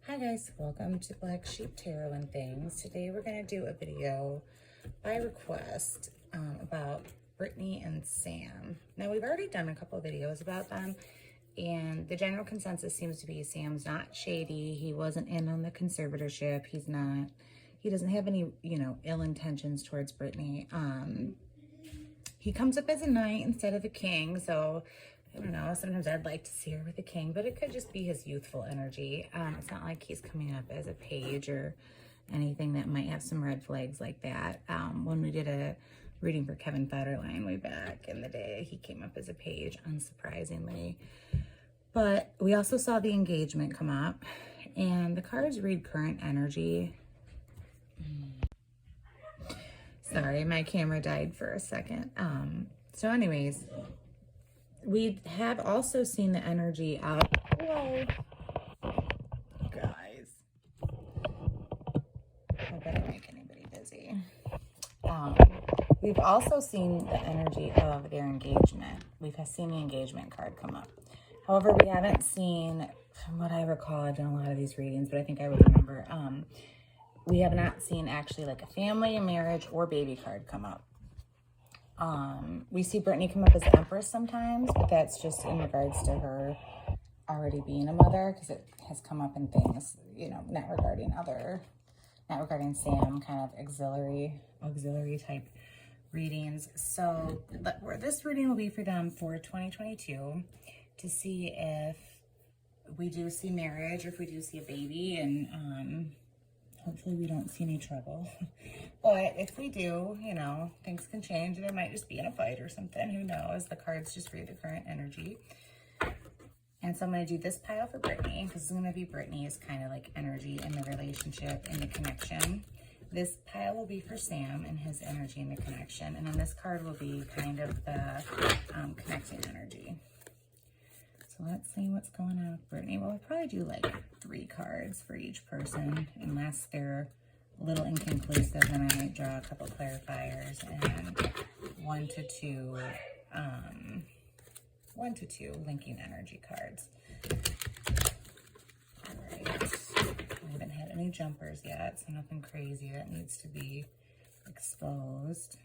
Hi guys, welcome to Black Sheep Tarot and Things. Today we're going to do a video by request about Britney and Sam. Now we've already done a couple of videos about them, and the general consensus seems to be Sam's not shady. He wasn't in on the conservatorship. He doesn't have any, ill intentions towards Britney. He comes up as a knight instead of a king, so I don't know, sometimes I'd like to see her with a king, but it could just be his youthful energy. It's not like he's coming up as a page or anything that might have some red flags like that. When we did a reading for Kevin Federline way back in the day, he came up as a page, unsurprisingly. But we also saw the engagement come up, and the cards read current energy. Sorry, my camera died for a second. So anyways, we have also seen the energy out. Whoa, guys. I better make anybody busy. We've also seen the energy of their engagement. We've seen the engagement card come up. However, we haven't seen, from what I recall, I've done a lot of these readings, but I think I would remember, we have not seen actually like a family, a marriage, or baby card come up. We see Britney come up as the Empress sometimes, but that's just in regards to her already being a mother, because it has come up in things, not regarding Sam, kind of auxiliary type readings. So this reading will be for them for 2022 to see if we do see marriage or if we do see a baby, and hopefully we don't see any trouble. But if we do, things can change. There might just be in a fight or something. Who knows? The cards just read the current energy. And so I'm going to do this pile for Britney, because it's going to be Britney's kind of like energy in the relationship and the connection. This pile will be for Sam and his energy and the connection. And then this card will be kind of the connecting energy. So let's see what's going on with Britney. Well, we'll probably do like 3 cards for each person, unless they're a little inconclusive, then I might draw a couple clarifiers, and 1 to 2 linking energy cards. All right, I haven't had any jumpers yet, so nothing crazy that needs to be exposed.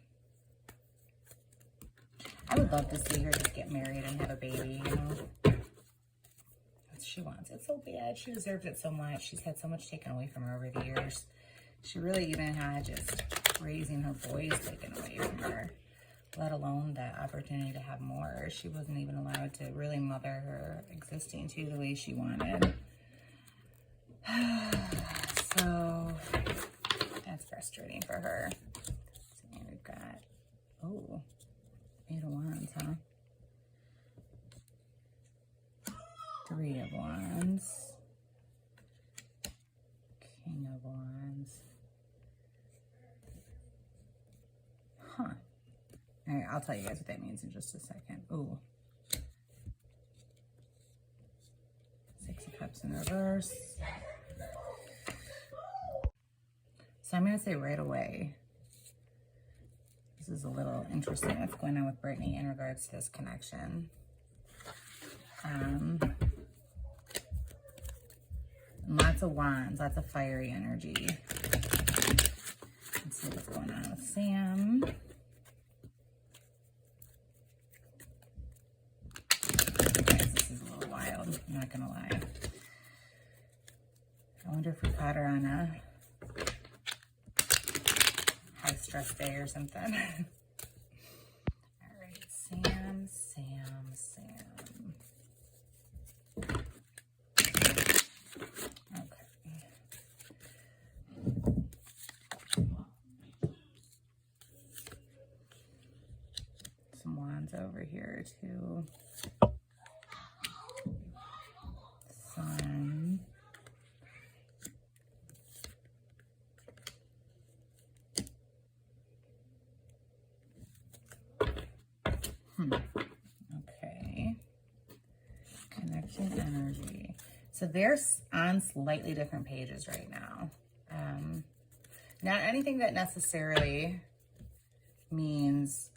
I would love to see her just get married and have a baby, She wants it so bad. She deserves it so much. She's had so much taken away from her over the years. She really even had just raising her boys taken away from her, let alone the opportunity to have more. She wasn't even allowed to really mother her existing to the way she wanted. So that's frustrating for her. So here we've got, 8 of Wands, huh? 3 of Wands, King of Wands. Huh. All right, I'll tell you guys what that means in just a second. Ooh. 6 of Cups in reverse. So I'm going to say right away, this is a little interesting what's going on with Britney in regards to this connection. Lots of wands, lots of fiery energy. Let's see what's going on with Sam. Guys, this is a little wild, I'm not gonna lie. I wonder if we caught her on a high stress day or something. All right, Sam. Over here too. Sun. Okay. Connection energy. So they're on slightly different pages right now. Not anything that necessarily means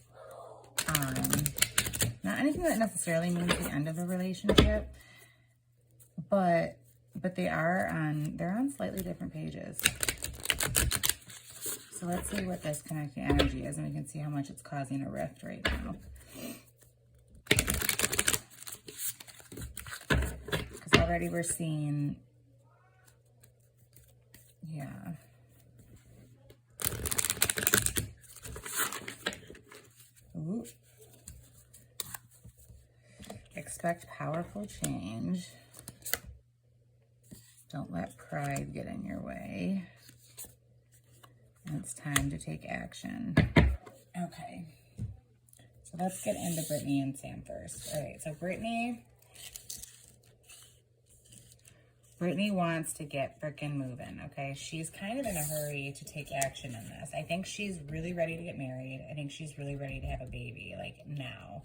the end of the relationship, but but they're on slightly different pages. So let's see what this connecting energy is, and we can see how much it's causing a rift right now. Because already we're seeing, yeah. Ooh. Expect powerful change. Don't let pride get in your way. And it's time to take action. Okay. So let's get into Britney and Sam first. All right, so Britney wants to get frickin' moving, okay? She's kind of in a hurry to take action in this. I think she's really ready to get married. I think she's really ready to have a baby, like, now.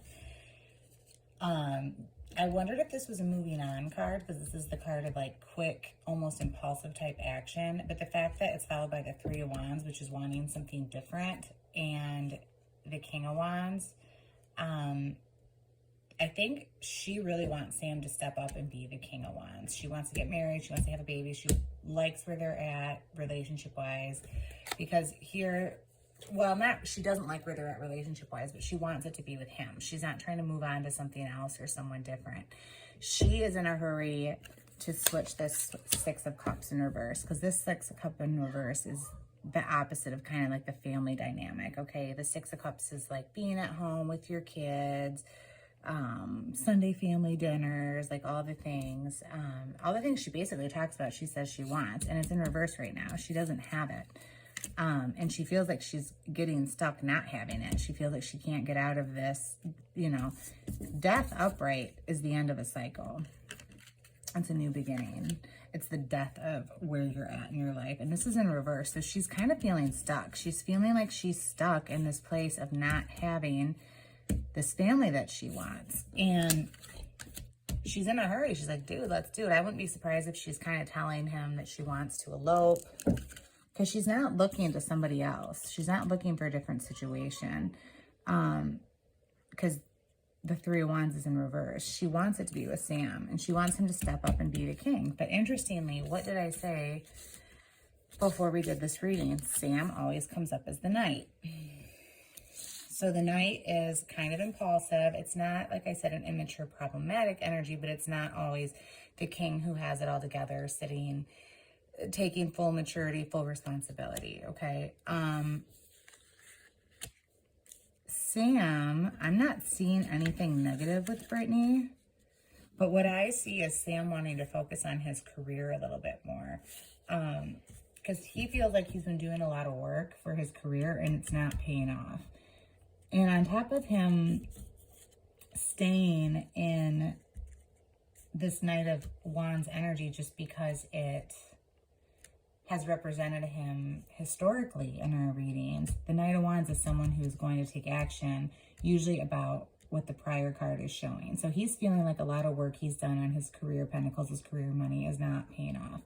I wondered if this was a moving on card, because this is the card of, like, quick, almost impulsive type action. But the fact that it's followed by the Three of Wands, which is wanting something different, and the King of Wands, I think she really wants Sam to step up and be the King of Wands. She wants to get married. She wants to have a baby. She likes where they're at relationship-wise, because here, well, she doesn't like where they're at relationship-wise, but she wants it to be with him. She's not trying to move on to something else or someone different. She is in a hurry to switch this Six of Cups in reverse, because this Six of Cups in reverse is the opposite of kind of like the family dynamic, okay? The Six of Cups is like being at home with your kids, Sunday family dinners, like all the things she basically talks about, she says she wants, and it's in reverse right now. She doesn't have it. And she feels like she's getting stuck not having it. She feels like she can't get out of this, you know. Death upright is the end of a cycle. It's a new beginning. It's the death of where you're at in your life. And this is in reverse. So she's kind of feeling stuck. She's feeling like she's stuck in this place of not having this family that she wants. And she's in a hurry. She's like, dude, let's do it. I wouldn't be surprised if she's kind of telling him that she wants to elope, because she's not looking to somebody else. She's not looking for a different situation, because the Three of Wands is in reverse. She wants it to be with Sam, and she wants him to step up and be the king. But interestingly, what did I say before we did this reading? Sam always comes up as the Knight. So the Knight is kind of impulsive. It's not, like I said, an immature, problematic energy, but it's not always the king who has it all together, sitting, taking full maturity, full responsibility, okay? Sam, I'm not seeing anything negative with Britney, but what I see is Sam wanting to focus on his career a little bit more, because he feels like he's been doing a lot of work for his career and it's not paying off. And on top of him staying in this Knight of Wands energy just because it has represented him historically in our readings, the Knight of Wands is someone who's going to take action, usually about what the prior card is showing. So he's feeling like a lot of work he's done on his career pentacles, his career money, is not paying off.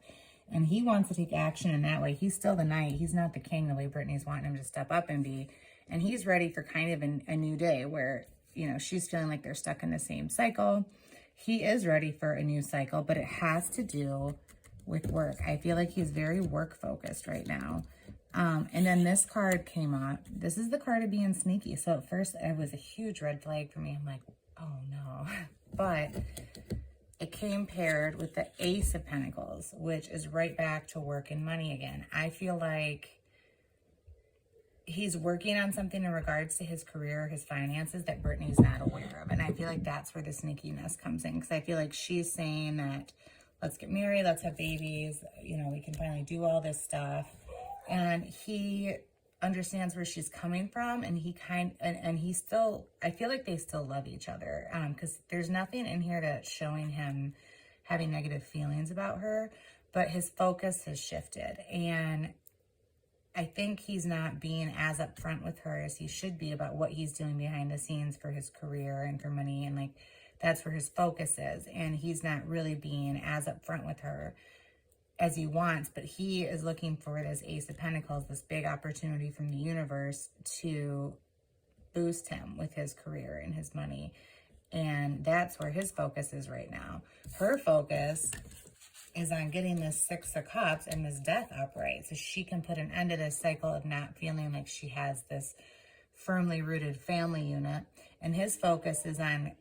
And he wants to take action in that way. He's still the Knight. He's not the king the way Britney's wanting him to step up and be. And he's ready for kind of a new day where, you know, she's feeling like they're stuck in the same cycle. He is ready for a new cycle, but it has to do with work. I feel like he's very work focused right now. And then this card came up. This is the card of being sneaky. So at first it was a huge red flag for me. I'm like, oh no. But it came paired with the Ace of Pentacles, which is right back to work and money again. I feel like he's working on something in regards to his career, his finances, that Britney's not aware of. And I feel like that's where the sneakiness comes in, because I feel like she's saying that, let's get married, let's have babies, you know, we can finally do all this stuff. And he understands where she's coming from, and he still, I feel like they still love each other, because there's nothing in here that's showing him having negative feelings about her, but his focus has shifted. And I think he's not being as upfront with her as he should be about what he's doing behind the scenes for his career and for money, and like that's where his focus is. And he's not really being as upfront with her as he wants, but he is looking for this Ace of Pentacles, this big opportunity from the universe to boost him with his career and his money. And that's where his focus is right now. Her focus is on getting this Six of Cups and this Death upright, so she can put an end to this cycle of not feeling like she has this firmly rooted family unit. And his focus is on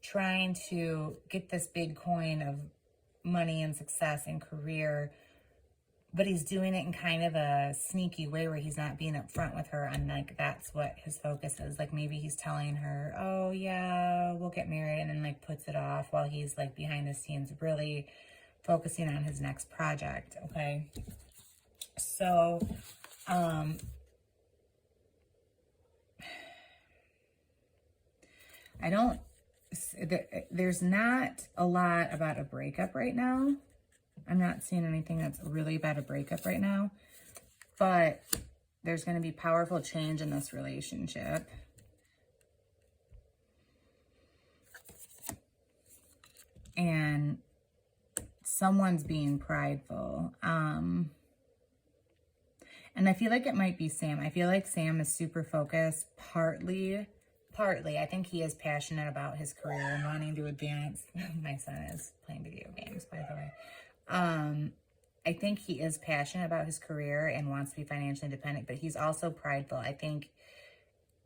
trying to get this big coin of money and success and career, but he's doing it in kind of a sneaky way where he's not being upfront with her, and like that's what his focus is. Like maybe he's telling her, oh yeah, we'll get married, and then like puts it off while he's like behind the scenes really focusing on his next project. Okay, so there's not a lot about a breakup right now. I'm not seeing anything that's really about a breakup right now, but there's going to be powerful change in this relationship. And someone's being prideful. And I feel like it might be Sam. I feel like Sam is super focused, partly. I think he is passionate about his career and wanting to advance. My son is playing video games, by the way. I think he is passionate about his career and wants to be financially independent, but he's also prideful. I think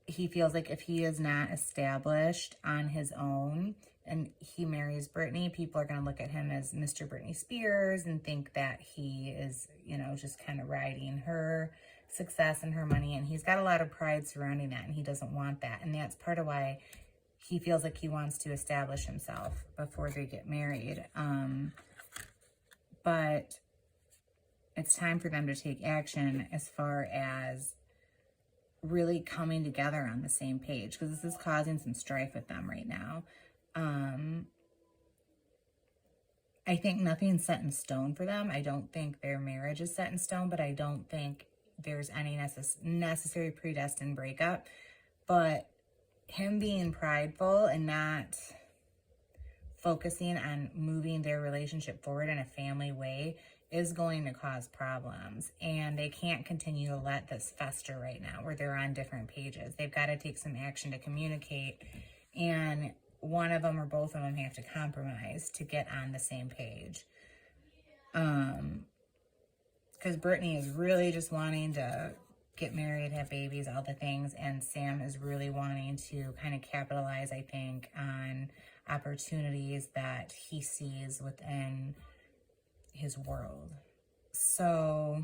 he feels like if he is not established on his own and he marries Britney, people are going to look at him as Mr. Britney Spears and think that he is, you know, just kind of riding her success and her money. And he's got a lot of pride surrounding that, and he doesn't want that. And that's part of why he feels like he wants to establish himself before they get married. But it's time for them to take action as far as really coming together on the same page, because this is causing some strife with them right now. I think nothing's set in stone for them. I don't think their marriage is set in stone, but I don't think there's any necessary predestined breakup. But him being prideful and not focusing on moving their relationship forward in a family way is going to cause problems. And they can't continue to let this fester right now where they're on different pages. They've got to take some action to communicate, and one of them or both of them have to compromise to get on the same page. Because Britney is really just wanting to get married, have babies, all the things, and Sam is really wanting to kind of capitalize, I think, on opportunities that he sees within his world. So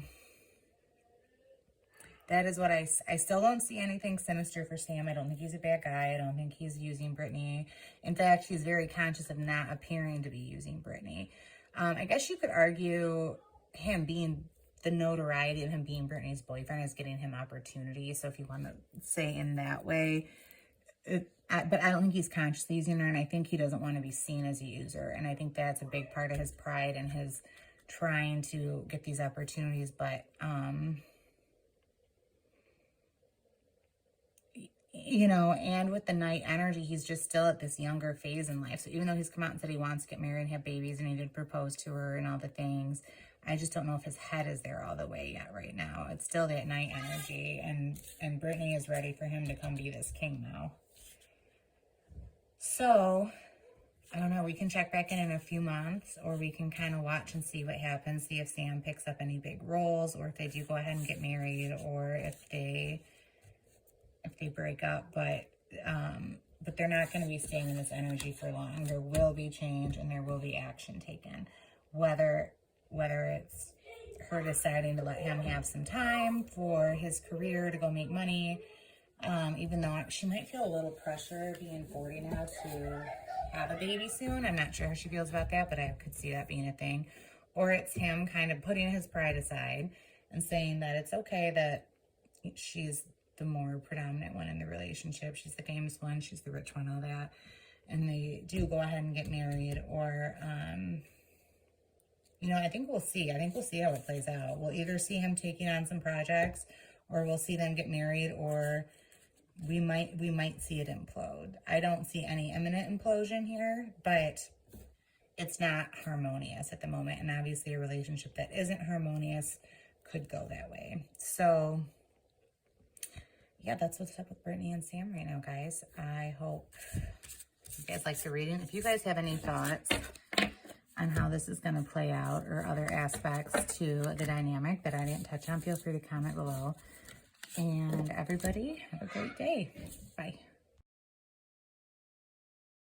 that is what I still don't see anything sinister for Sam. I don't think he's a bad guy. I don't think he's using Britney. In fact, he's very conscious of not appearing to be using Britney. I guess you could argue him being the notoriety of him being Britney's boyfriend is getting him opportunity. So if you want to say in that way, but I don't think he's consciously using her, and I think he doesn't want to be seen as a user. And I think that's a big part of his pride and his trying to get these opportunities. But, you know, and with the Knight energy, he's just still at this younger phase in life. So even though he's come out and said he wants to get married and have babies, and he did propose to her and all the things, I just don't know if his head is there all the way yet right now. It's still that Knight energy, and Britney is ready for him to come be this king now. So, I don't know, we can check back in a few months, or we can kind of watch and see what happens, see if Sam picks up any big roles, or if they do go ahead and get married, or if they break up. But they're not going to be staying in this energy for long. There will be change, and there will be action taken. Whether it's her deciding to let him have some time for his career to go make money, even though she might feel a little pressure being 40 now to have a baby soon. I'm not sure how she feels about that, but I could see that being a thing. Or it's him kind of putting his pride aside and saying that it's okay that she's the more predominant one in the relationship. She's the famous one, she's the rich one, all that. And they do go ahead and get married, or, you know, I think we'll see. I think we'll see how it plays out. We'll either see him taking on some projects, or we'll see them get married, or we might see it implode. I don't see any imminent implosion here, but it's not harmonious at the moment. And obviously a relationship that isn't harmonious could go that way. So yeah, that's what's up with Britney and Sam right now, guys. I hope you guys like the reading. If you guys have any thoughts on how this is going to play out or other aspects to the dynamic that I didn't touch on, feel free to comment below. And everybody, have a great day. Bye.